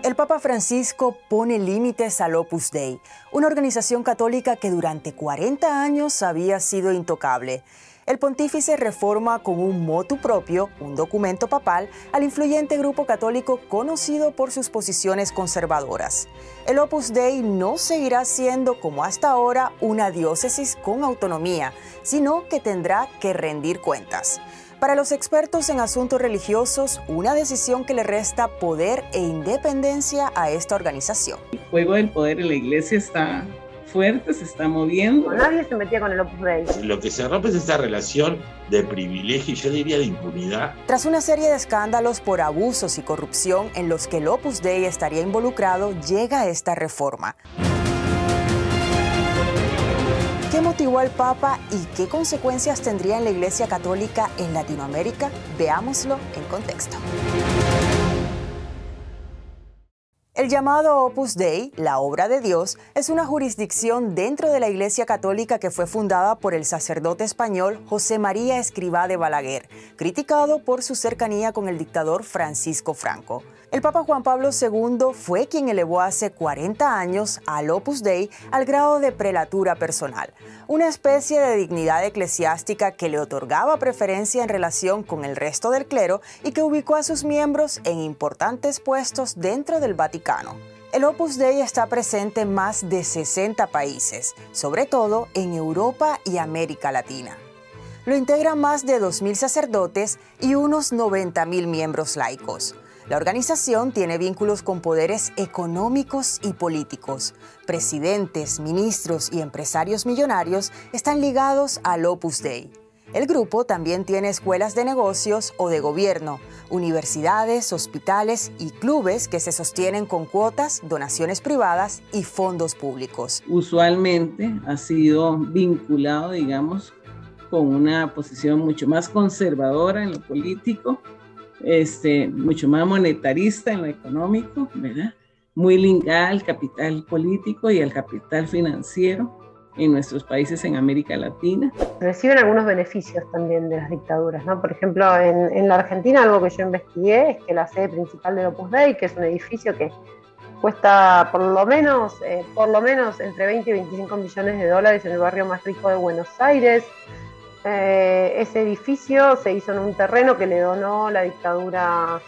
El Papa Francisco pone límites al Opus Dei, una organización católica que durante 40 años había sido intocable. El pontífice reforma con un motu propio, un documento papal, al influyente grupo católico conocido por sus posiciones conservadoras. El Opus Dei no seguirá siendo, como hasta ahora, una diócesis con autonomía, sino que tendrá que rendir cuentas. Para los expertos en asuntos religiosos, una decisión que le resta poder e independencia a esta organización. El juego del poder en la iglesia está fuerte, se está moviendo. Nadie se metía con el Opus Dei. Lo que se rompe es esta relación de privilegio y yo diría de impunidad. Tras una serie de escándalos por abusos y corrupción en los que el Opus Dei estaría involucrado, llega esta reforma. ¿Qué motivó al Papa y qué consecuencias tendría en la Iglesia Católica en Latinoamérica? Veámoslo en contexto. El llamado Opus Dei, la obra de Dios, es una jurisdicción dentro de la Iglesia Católica que fue fundada por el sacerdote español José María Escrivá de Balaguer, criticado por su cercanía con el dictador Francisco Franco. El Papa Juan Pablo II fue quien elevó hace 40 años al Opus Dei al grado de prelatura personal, una especie de dignidad eclesiástica que le otorgaba preferencia en relación con el resto del clero y que ubicó a sus miembros en importantes puestos dentro del Vaticano. El Opus Dei está presente en más de 60 países, sobre todo en Europa y América Latina. Lo integran más de 2.000 sacerdotes y unos 90.000 miembros laicos. La organización tiene vínculos con poderes económicos y políticos. Presidentes, ministros y empresarios millonarios están ligados al Opus Dei. El grupo también tiene escuelas de negocios o de gobierno, universidades, hospitales y clubes que se sostienen con cuotas, donaciones privadas y fondos públicos. Usualmente ha sido vinculado, digamos, con una posición mucho más conservadora en lo político, mucho más monetarista en lo económico, ¿verdad? Muy ligada al capital político y al capital financiero en nuestros países en América Latina. Reciben algunos beneficios también de las dictaduras, ¿no? Por ejemplo, en la Argentina algo que yo investigué es que la sede principal del Opus Dei, que es un edificio que cuesta por lo menos entre 20 y 25 millones de dólares en el barrio más rico de Buenos Aires. Ese edificio se hizo en un terreno que le donó la dictadura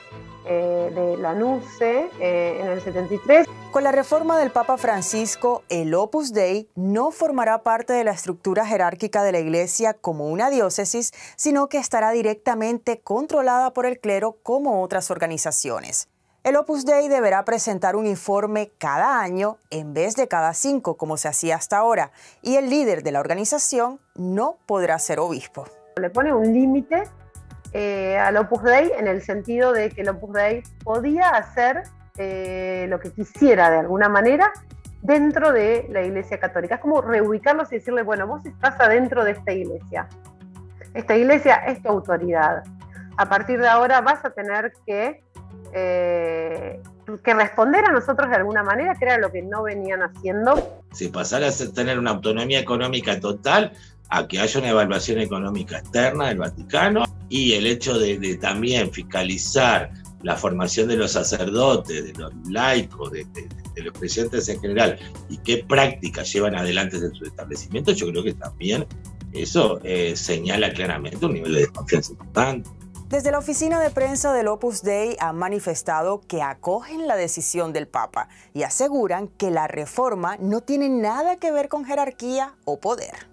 de la NUCE en el 73. Con la reforma del Papa Francisco, el Opus Dei no formará parte de la estructura jerárquica de la Iglesia como una diócesis, sino que estará directamente controlada por el clero como otras organizaciones. El Opus Dei deberá presentar un informe cada año en vez de cada 5, como se hacía hasta ahora, y el líder de la organización no podrá ser obispo. Le pone un límite al Opus Dei en el sentido de que el Opus Dei podía hacer lo que quisiera de alguna manera dentro de la Iglesia Católica. Es como reubicarlos y decirle, bueno, vos estás adentro de esta iglesia es tu autoridad. A partir de ahora vas a tener que responder a nosotros de alguna manera, que era lo que no venían haciendo. Si pasara a tener una autonomía económica total, a que haya una evaluación económica externa del Vaticano y el hecho de también fiscalizar la formación de los sacerdotes, de los laicos, de los creyentes en general y qué prácticas llevan adelante en sus establecimientos, yo creo que también eso señala claramente un nivel de desconfianza importante. Desde la oficina de prensa del Opus Dei han manifestado que acogen la decisión del Papa y aseguran que la reforma no tiene nada que ver con jerarquía o poder.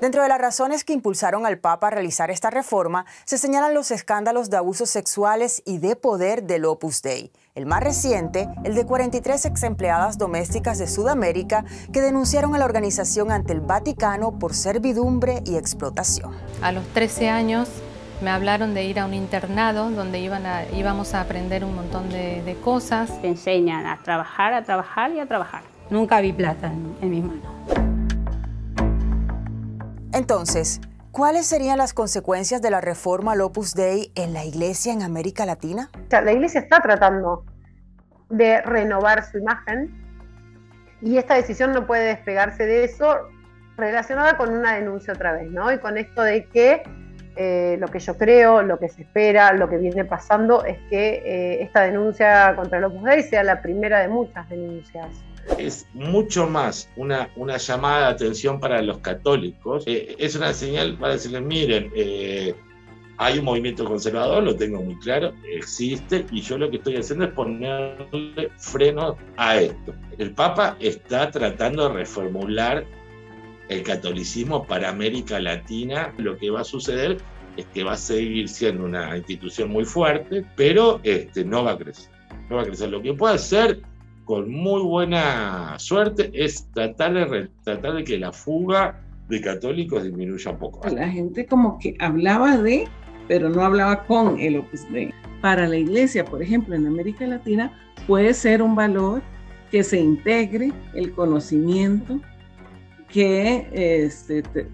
Dentro de las razones que impulsaron al Papa a realizar esta reforma, se señalan los escándalos de abusos sexuales y de poder del Opus Dei. El más reciente, el de 43 exempleadas domésticas de Sudamérica que denunciaron a la organización ante el Vaticano por servidumbre y explotación. A los 13 años me hablaron de ir a un internado donde íbamos a aprender un montón de cosas. Te enseñan a trabajar y a trabajar. Nunca vi plata en mis manos. Entonces, ¿cuáles serían las consecuencias de la reforma al Opus Dei en la Iglesia en América Latina? La Iglesia está tratando de renovar su imagen y esta decisión no puede despegarse de eso, relacionada con una denuncia otra vez, ¿no? Y con esto de que lo que yo creo, lo que se espera, lo que viene pasando es que esta denuncia contra el Opus Dei sea la primera de muchas denuncias. Es mucho más una llamada de atención para los católicos. Es una señal para decirles, miren, hay un movimiento conservador, lo tengo muy claro, existe, y yo lo que estoy haciendo es ponerle freno a esto. El Papa está tratando de reformular el catolicismo para América Latina. Lo que va a suceder es que va a seguir siendo una institución muy fuerte, pero no va a crecer. No va a crecer. Lo que puede hacer con muy buena suerte es tratar de que la fuga de católicos disminuya un poco. La gente como que hablaba de, pero no hablaba con el Opus Dei. Para la Iglesia, por ejemplo, en América Latina, puede ser un valor que se integre el conocimiento que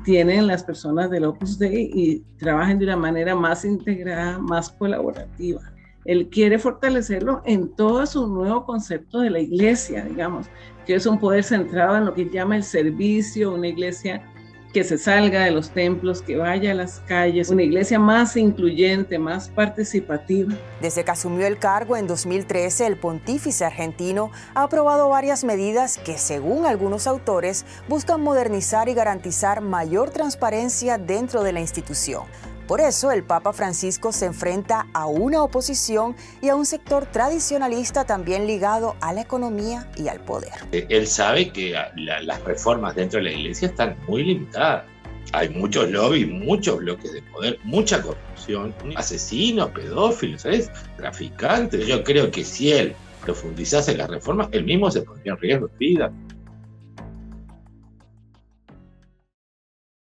tienen las personas del Opus Dei y trabajen de una manera más integrada, más colaborativa. Él quiere fortalecerlo en todo su nuevo concepto de la iglesia, digamos, que es un poder centrado en lo que llama el servicio, una iglesia que se salga de los templos, que vaya a las calles, una iglesia más incluyente, más participativa. Desde que asumió el cargo en 2013, el pontífice argentino ha aprobado varias medidas que, según algunos autores, buscan modernizar y garantizar mayor transparencia dentro de la institución. Por eso, el Papa Francisco se enfrenta a una oposición y a un sector tradicionalista también ligado a la economía y al poder. Él sabe que las reformas dentro de la iglesia están muy limitadas. Hay muchos lobbies, muchos bloques de poder, mucha corrupción, asesinos, pedófilos, ¿sabes? Traficantes. Yo creo que si él profundizase en las reformas, él mismo se pondría en riesgo de vida.